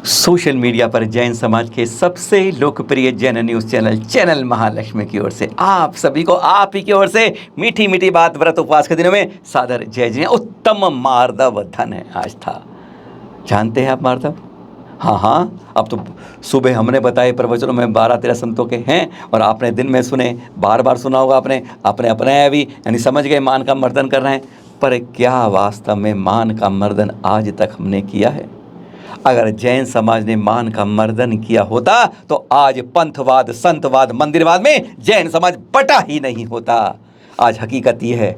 Social media पर जैन समाज के सबसे लोकप्रिय जैन न्यूज़ चैनल महालक्ष्मी की ओर से आप सभी को आप ही की ओर से मीठी मीठी बात व्रत उपवास के दिनों में सादर जय जय। उत्तम मार्दव धन है आज था। जानते हैं आप मार्दव? हाँ, अब तो सुबह हमने बताए प्रवचनों में 12-13 संतों के हैं और आपने दिन में सुने, बार बार सुना होगा आपने अपनाया भी, यानी समझ गए मान का मर्दन कर रहे हैं। पर क्या वास्तव में मान का मर्दन आज तक हमने किया है? अगर जैन समाज ने मान का मर्दन किया होता तो आज पंथवाद, संतवाद, मंदिरवाद में जैन समाज बटा ही नहीं होता। आज हकीकत यह है,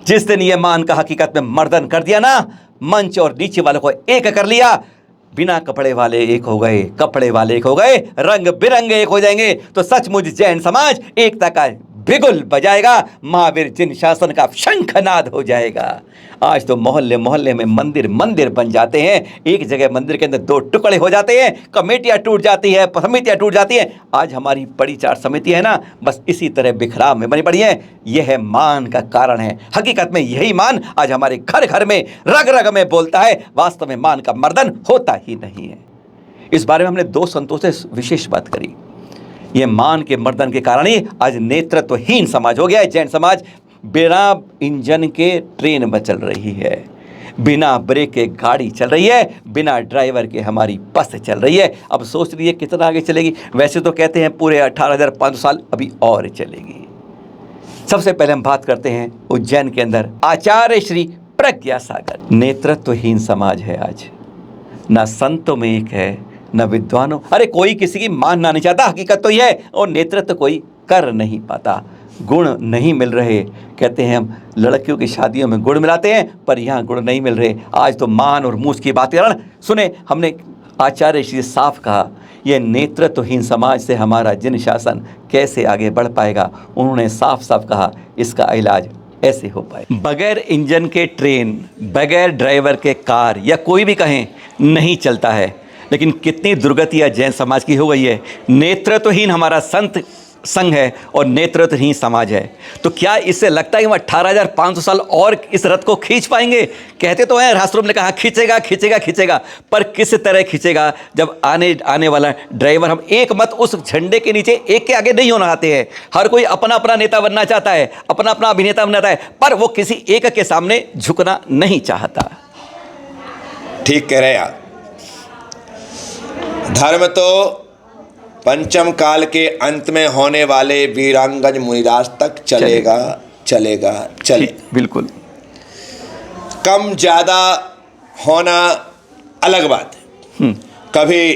जिस दिन ये मान का हकीकत में मर्दन कर दिया ना, मंच और नीचे वालों को एक कर लिया, बिना कपड़े वाले एक हो गए, कपड़े वाले एक हो गए, रंग बिरंगे एक हो जाएंगे, तो सचमुच जैन समाज एकता का बिगुल बजाएगा, महावीर जिन शासन का शंखनाद हो जाएगा। आज तो मोहल्ले मोहल्ले में मंदिर मंदिर बन जाते हैं, एक जगह मंदिर के अंदर 2 टुकड़े हो जाते हैं, कमेटियां टूट जाती है, समितियां टूट जाती हैं। आज हमारी बड़ी 4 समिति है ना, बस इसी तरह बिखराव में बनी पड़ी है। यह मान का कारण है। हकीकत में यही मान आज हमारे घर घर में, रग रग में बोलता है। वास्तव में मान का मर्दन होता ही नहीं है। इस बारे में हमने 2 संतों से विशेष बात करी। ये मान के मर्दन के कारण ही आज नेतृत्वहीन समाज हो गया है जैन समाज। बिना इंजन के ट्रेन में चल रही है, बिना ब्रेक के गाड़ी चल रही है, बिना ड्राइवर के हमारी बस चल रही है। अब सोच लीजिए कितना आगे चलेगी। वैसे तो कहते हैं पूरे 18,500 साल अभी और चलेगी। सबसे पहले हम बात करते हैं उज्जैन के अंदर आचार्य श्री प्रज्ञा सागर। नेतृत्वहीन समाज है आज, ना संतों में एक है, न विद्वानों। अरे कोई किसी की मानना नहीं चाहता, हकीकत तो यह है। और नेतृत्व कोई कर नहीं पाता, गुण नहीं मिल रहे। कहते हैं हम लड़कियों की शादियों में गुण मिलाते हैं, पर यहाँ गुण नहीं मिल रहे। आज तो मान और मूछ की बात करें। सुने, हमने आचार्य श्री साफ कहा, यह नेतृत्वहीन समाज से हमारा जिन शासन कैसे आगे बढ़ पाएगा। उन्होंने साफ साफ कहा, इसका इलाज ऐसे हो पाए। बगैर इंजन के ट्रेन, बगैर ड्राइवर के कार या कोई भी कहें नहीं चलता है। लेकिन कितनी दुर्गति जैन समाज की हो गई है। नेतृत्वहीन हमारा संत संघ है और नेतृत्वहीन समाज है। तो क्या इससे लगता है कि हम 18,500 साल और इस रथ को खींच पाएंगे? कहते तो हैं, राष्ट्रपति ने कहा खींचेगा खींचेगा खींचेगा, पर किस तरह खींचेगा जब आने वाला ड्राइवर, हम एक मत उस झंडे के नीचे एक के आगे नहीं होना चाहते हैं। हर कोई अपना अपना नेता बनना चाहता है, अपना अपना अभिनेता बनना चाहता है, पर वो किसी एक के सामने झुकना नहीं चाहता। ठीक कह रहे आप। धर्म तो पंचम काल के अंत में होने वाले वीरांगन मुनिराज तक चलेगा चलेगा चलेगा। बिल्कुल। कम ज्यादा होना अलग बात है। कभी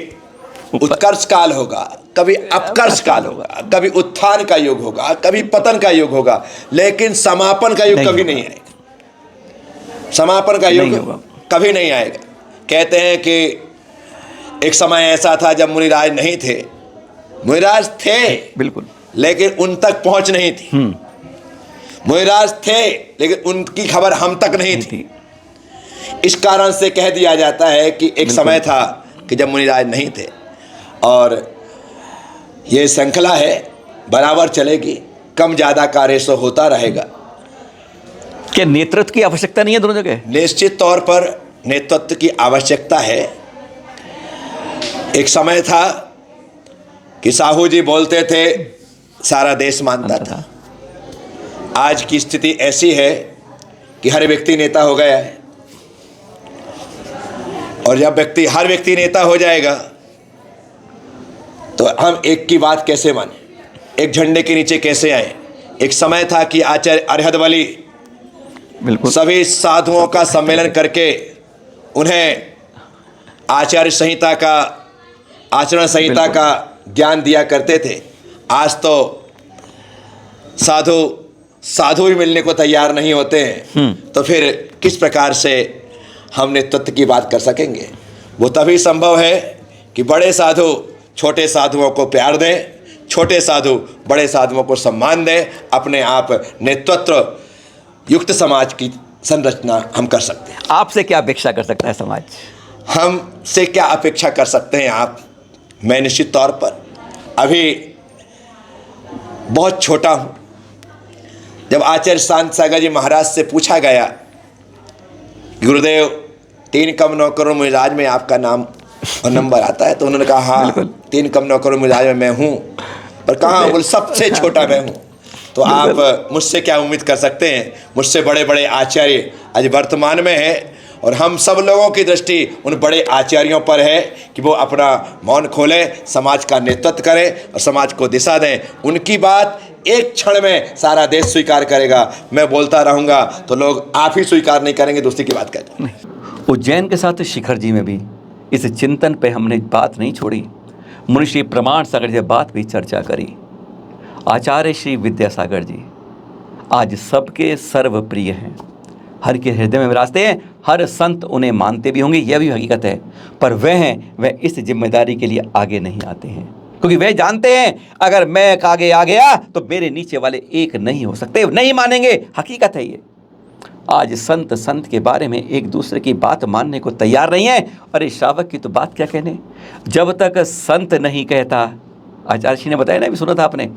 उत्कर्ष काल होगा, कभी अपकर्ष काल होगा, कभी उत्थान का युग होगा, कभी पतन का युग होगा, लेकिन समापन का युग कभी नहीं आएगा। समापन का युग कभी नहीं आएगा। कहते हैं कि एक समय ऐसा था जब मुनिराज नहीं थे। मुनिराज थे बिल्कुल, लेकिन उन तक पहुंच नहीं थी। मुनिराज थे लेकिन उनकी खबर हम तक नहीं थी। इस कारण से कह दिया जाता है कि एक समय था कि जब मुनिराज नहीं थे। और ये श्रृंखला है, बराबर चलेगी, कम ज्यादा का रेशो होता रहेगा। क्या नेतृत्व की आवश्यकता नहीं है दोनों जगह? निश्चित तौर पर नेतृत्व की आवश्यकता है। एक समय था कि साहू जी बोलते थे, सारा देश मानता था। आज की स्थिति ऐसी है कि हर व्यक्ति नेता हो गया है। और जब हर व्यक्ति नेता हो जाएगा तो हम एक की बात कैसे माने, एक झंडे के नीचे कैसे आए। एक समय था कि आचार्य अरहद बली सभी साधुओं का सम्मेलन करके उन्हें आचार्य संहिता का, आचरण संहिता का ज्ञान दिया करते थे। आज तो साधु भी मिलने को तैयार नहीं होते हैं। तो फिर किस प्रकार से हम नेतृत्व की बात कर सकेंगे? वो तभी संभव है कि बड़े साधु छोटे साधुओं को प्यार दें, छोटे साधु बड़े साधुओं को सम्मान दें। अपने आप नेतृत्व युक्त समाज की संरचना हम कर सकते हैं। आपसे क्या अपेक्षा कर सकता है समाज? हमसे क्या अपेक्षा कर सकते हैं आप? मैं निश्चित तौर पर अभी बहुत छोटा हूँ। जब आचार्य शांत सागर जी महाराज से पूछा गया, गुरुदेव 3 कम 9 करोड़ मुनिराज में आपका नाम और नंबर आता है तो उन्होंने कहा हाँ 3 कम नौकरों मिजाज में मैं हूँ, पर कहाँ बोल सबसे छोटा मैं हूँ। तो आप मुझसे क्या उम्मीद कर सकते हैं? मुझसे बड़े बड़े आचार्य आज वर्तमान में है, और हम सब लोगों की दृष्टि उन बड़े आचार्यों पर है कि वो अपना मौन खोलें, समाज का नेतृत्व करें और समाज को दिशा दें। उनकी बात एक क्षण में सारा देश स्वीकार करेगा। मैं बोलता रहूँगा तो लोग आप ही स्वीकार नहीं करेंगे, दूसरी की बात करें। उज्जैन के साथ शिखर जी में भी इस चिंतन पे हमने बात नहीं छोड़ी। मुनि श्री प्रमाण सागर जी बात भी चर्चा करी। आचार्य श्री विद्यासागर जी आज सबके सर्वप्रिय हैं, हर के हृदय में विराजते हैं, हर संत उन्हें मानते भी होंगे, यह भी हकीकत है। पर वह इस जिम्मेदारी के लिए आगे नहीं आते हैं, क्योंकि वे जानते हैं अगर मैं आगे आ गया तो मेरे नीचे वाले एक नहीं हो सकते, नहीं मानेंगे। हकीकत है ये। आज संत के बारे में एक दूसरे की बात मानने को तैयार नहीं है। अरे श्रावक की तो बात क्या कहने, जब तक संत नहीं कहता, आचार्य जी ने बताया ना, भी सुना था आपने,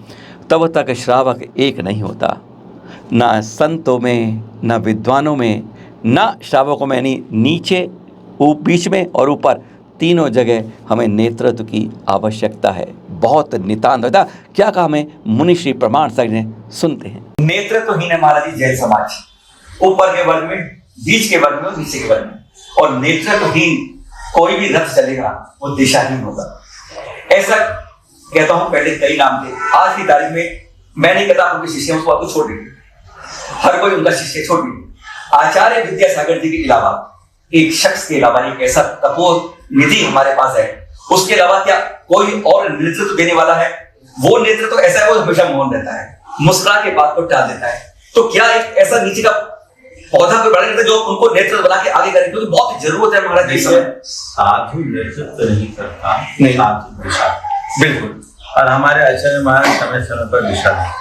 तब तक श्रावक एक नहीं होता। ना संतों में, ना विद्वानों में, ना श्रावकों में, यानी नीचे, बीच में और ऊपर, तीनों जगह हमें नेतृत्व की आवश्यकता है। बहुत नितांत होता। क्या कहा हमें मुनि श्री प्रमाण सागर ने, सुनते हैं। नेतृत्वहीन है महाराज जी जैन समाज, ऊपर के वर्ग में, बीच के वर्ग में और नीचे के वर्ग में। और नेतृत्वहीन कोई भी रथ चलेगा वो दिशाहीन होगा। ऐसा कहता हूं, पहले कई नाम थे, आज की तारीख में मैं नहीं कहता आपके शिष्य उसको आपको छोड़ दीजिए, हर कोई उनका शिष्य छोड़ दीजिए। आचार्य विद्यासागर जी के अलावा एक शख्स के अलावा एक ऐसा तपोर निधि हमारे पास है, उसके अलावा क्या कोई और नेतृत्व देने वाला है? वो नेतृत्व ऐसा है, वो हमेशा मौन रहता है, मुस्कुरा के बात को टाल देता है। तो क्या एक ऐसा नीचे का पौधा कोई बड़ा करता है जो उनको नेतृत्व बना के आगे करे, क्योंकि बहुत जरूरत है हमारा देश में। साधु नेतृत्व नहीं करता, नहीं साधु दिशा। बिल्कुल। और हमारे आचार्य महाराज समय समय पर दिशा देते।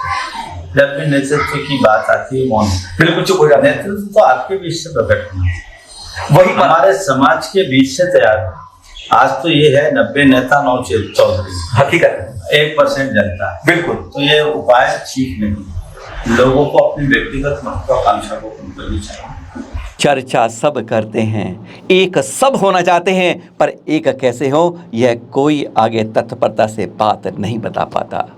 जब भी नेतृत्व की बात आती है मौन, बिल्कुल चुप हो जाते हैं। नेतृत्व तो आपके बीच से प्रकट होना, वही हमारे समाज के बीच से तैयार हो। आज तो ये है 90 नेता 9 चौधरी, हकीकत है, 1% जनता। बिल्कुल। तो ये उपाय ठीक नहीं। लोगों को अपनी व्यक्तिगत महत्वाकांक्षा को कम करनी चाहिए। चर्चा सब करते हैं, एक सब होना चाहते हैं, पर एक कैसे हो यह कोई आगे तत्परता से बात नहीं बता पाता।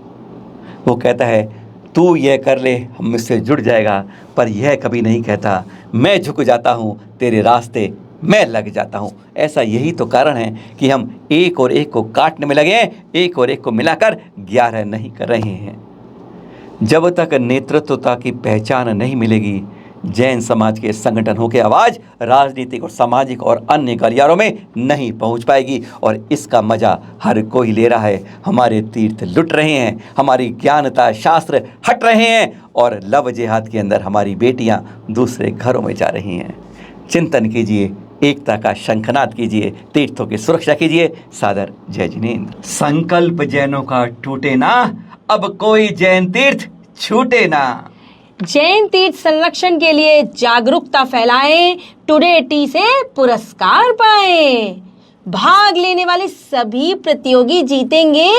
वो कहता है तू यह कर ले, हम मुझसे जुड़ जाएगा, पर यह कभी नहीं कहता मैं झुक जाता हूँ तेरे रास्ते, मैं लग जाता हूँ। ऐसा यही तो कारण है कि हम एक और एक को काटने में लगे हैं, एक और एक को मिलाकर 11 नहीं कर रहे हैं। जब तक नेतृत्वता की पहचान नहीं मिलेगी, जैन समाज के संगठनों की आवाज़ राजनीतिक और सामाजिक और अन्य गलियारों में नहीं पहुंच पाएगी। और इसका मज़ा हर कोई ले रहा है। हमारे तीर्थ लुट रहे हैं, हमारी ज्ञानता शास्त्र हट रहे हैं, और लव जिहाद के अंदर हमारी बेटियां दूसरे घरों में जा रही हैं। चिंतन कीजिए, एकता का शंखनाद कीजिए, तीर्थों की सुरक्षा कीजिए। सादर जय जिनेंद्र। संकल्प जैनों का टूटे ना, अब कोई जैन तीर्थ छूटे ना। जैन तीर्थ संरक्षण के लिए जागरूकता फैलाएं, टुडे टी से पुरस्कार पाएं। भाग लेने वाले सभी प्रतियोगी जीतेंगे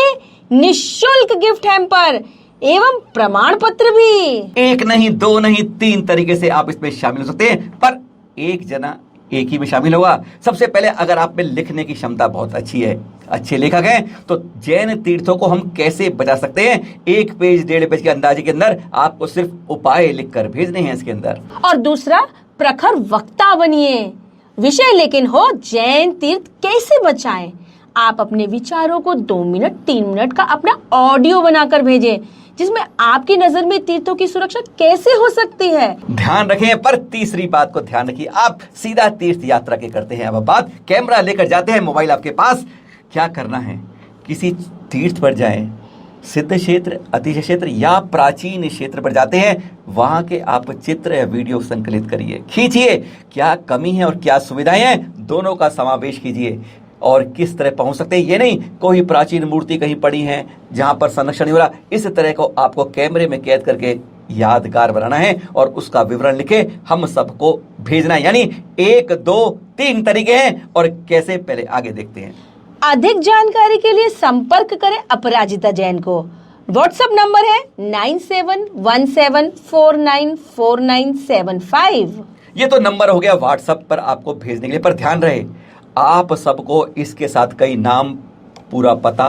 निःशुल्क गिफ्ट हैम्पर एवं प्रमाण पत्र भी। एक नहीं, 2 नहीं, 3 तरीके से आप इसमें शामिल हो सकते हैं, पर एक जना एक ही में शामिल होगा। सबसे पहले अगर आप में लिखने की क्षमता बहुत अच्छी है, अच्छे लेखक हैं, तो जैन तीर्थों को हम कैसे बचा सकते हैं? 1 पेज 1.5 पेज के अंदाजे के अंदर आपको सिर्फ उपाय लिखकर भेजने हैं इसके अंदर। और दूसरा, प्रखर वक्ता बनिए। विषय लेकिन हो जैन तीर्थ कैसे बचाएं। आप अपने विचारों को 2 मिनट 3 मिनट का अपना ऑडियो बनाकर भेजें, जिसमें आपकी नजर में तीर्थों की सुरक्षा कैसे हो सकती है। ध्यान रखें, पर तीसरी बात को ध्यान रखिए, आप सीधा तीर्थ यात्रा के करते हैं। अब बात कैमरा लेकर जाते हैं, मोबाइल आपके पास, क्या करना है? किसी तीर्थ पर जाएं, सिद्ध क्षेत्र, अतिशय क्षेत्र या प्राचीन क्षेत्र पर जाते हैं, वहां के आप चित्र या वीडियो संकलित करिए, खींचिए। क्या कमी है और क्या सुविधाएं हैं, दोनों का समावेश कीजिए। और किस तरह पहुंच सकते हैं, ये नहीं कोई प्राचीन मूर्ति कहीं पड़ी है जहां पर संरक्षण नहीं हो रहा, इस तरह को आपको कैमरे में कैद करके यादगार बनाना है और उसका विवरण लिखे हम सबको भेजना है। यानी 1 2 3 तरीके हैं, और कैसे पहले आगे देखते हैं। अधिक जानकारी के लिए संपर्क करें अपराजिता जैन को। व्हाट्सएप नंबर है 9717494975। ये तो नंबर हो गया व्हाट्सएप पर आपको भेजने के लिए, पर ध्यान रहे आप सबको इसके साथ कई नाम, पूरा पता,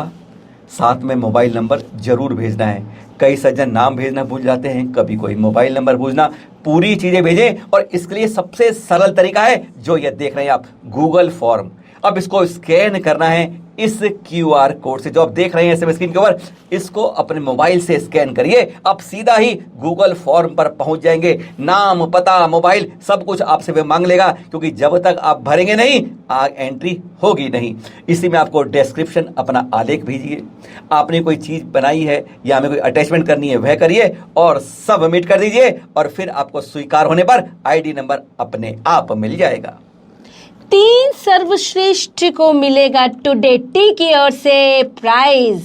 साथ में मोबाइल नंबर जरूर भेजना है। कई सज्जन नाम भेजना भूल जाते हैं, कभी कोई मोबाइल नंबर भेजना, पूरी चीजें भेजें। और इसके लिए सबसे सरल तरीका है जो ये देख रहे हैं आप, गूगल फॉर्म। अब इसको स्कैन करना है इस QR कोड से, जो आप देख रहे हैं SMS स्क्रीन के ऊपर, इसको अपने मोबाइल से स्कैन करिए। आप सीधा ही गूगल फॉर्म पर पहुंच जाएंगे। नाम, पता, मोबाइल सब कुछ आपसे वे मांग लेगा, क्योंकि जब तक आप भरेंगे नहीं एंट्री होगी नहीं। इसी में आपको डिस्क्रिप्शन अपना आलेख भेजिए, आपने कोई चीज बनाई है या हमें कोई अटैचमेंट करनी है वह करिए और सबमिट कर दीजिए, और फिर आपको स्वीकार होने पर ID नंबर अपने आप मिल जाएगा। 3 सर्वश्रेष्ठ को मिलेगा टुडे टी की ओर से प्राइज।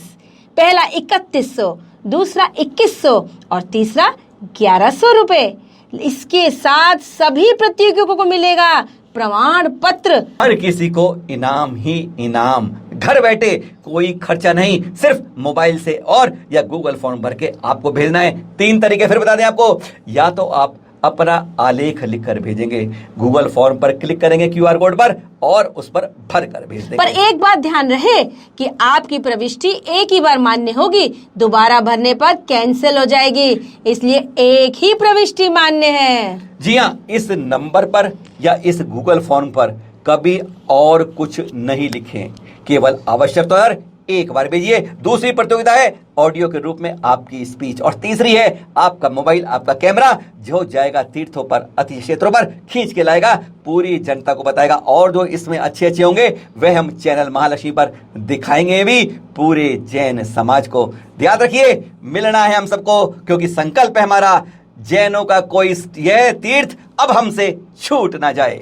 पहला 3100, दूसरा 2100 और तीसरा 1100 रुपए। इसके साथ सभी प्रतियोगियों को मिलेगा प्रमाण पत्र। हर किसी को इनाम ही इनाम, घर बैठे, कोई खर्चा नहीं, सिर्फ मोबाइल से और या गूगल फॉर्म भर के आपको भेजना है। 3 तरीके फिर बता दें आपको, या तो आप अपना आलेख लिखकर भेजेंगे, गूगल फॉर्म पर क्लिक करेंगे QR कोड पर और उस पर भर कर भेज देंगे। पर एक बात ध्यान रहे कि आपकी प्रविष्टि एक ही बार मान्य होगी, दोबारा भरने पर कैंसिल हो जाएगी, इसलिए एक ही प्रविष्टि मान्य है। जी हाँ, इस नंबर पर या इस गूगल फॉर्म पर कभी और कुछ नहीं लिखें, केवल आवश्यक तो यार एक बार भेजिए। दूसरी प्रतियोगिता है ऑडियो के रूप में आपकी स्पीच, और तीसरी है आपका मोबाइल, आपका कैमरा जो जाएगा तीर्थों पर, अति क्षेत्रों पर खींच के लाएगा, पूरी जनता को बताएगा, और जो इसमें अच्छे होंगे वह हम चैनल महालक्ष्मी पर दिखाएंगे भी पूरे जैन समाज को। याद रखिए, मिलना है हम सबको, क्योंकि संकल्प है हमारा, जैनों का कोई यह तीर्थ अब हमसे छूट ना जाए।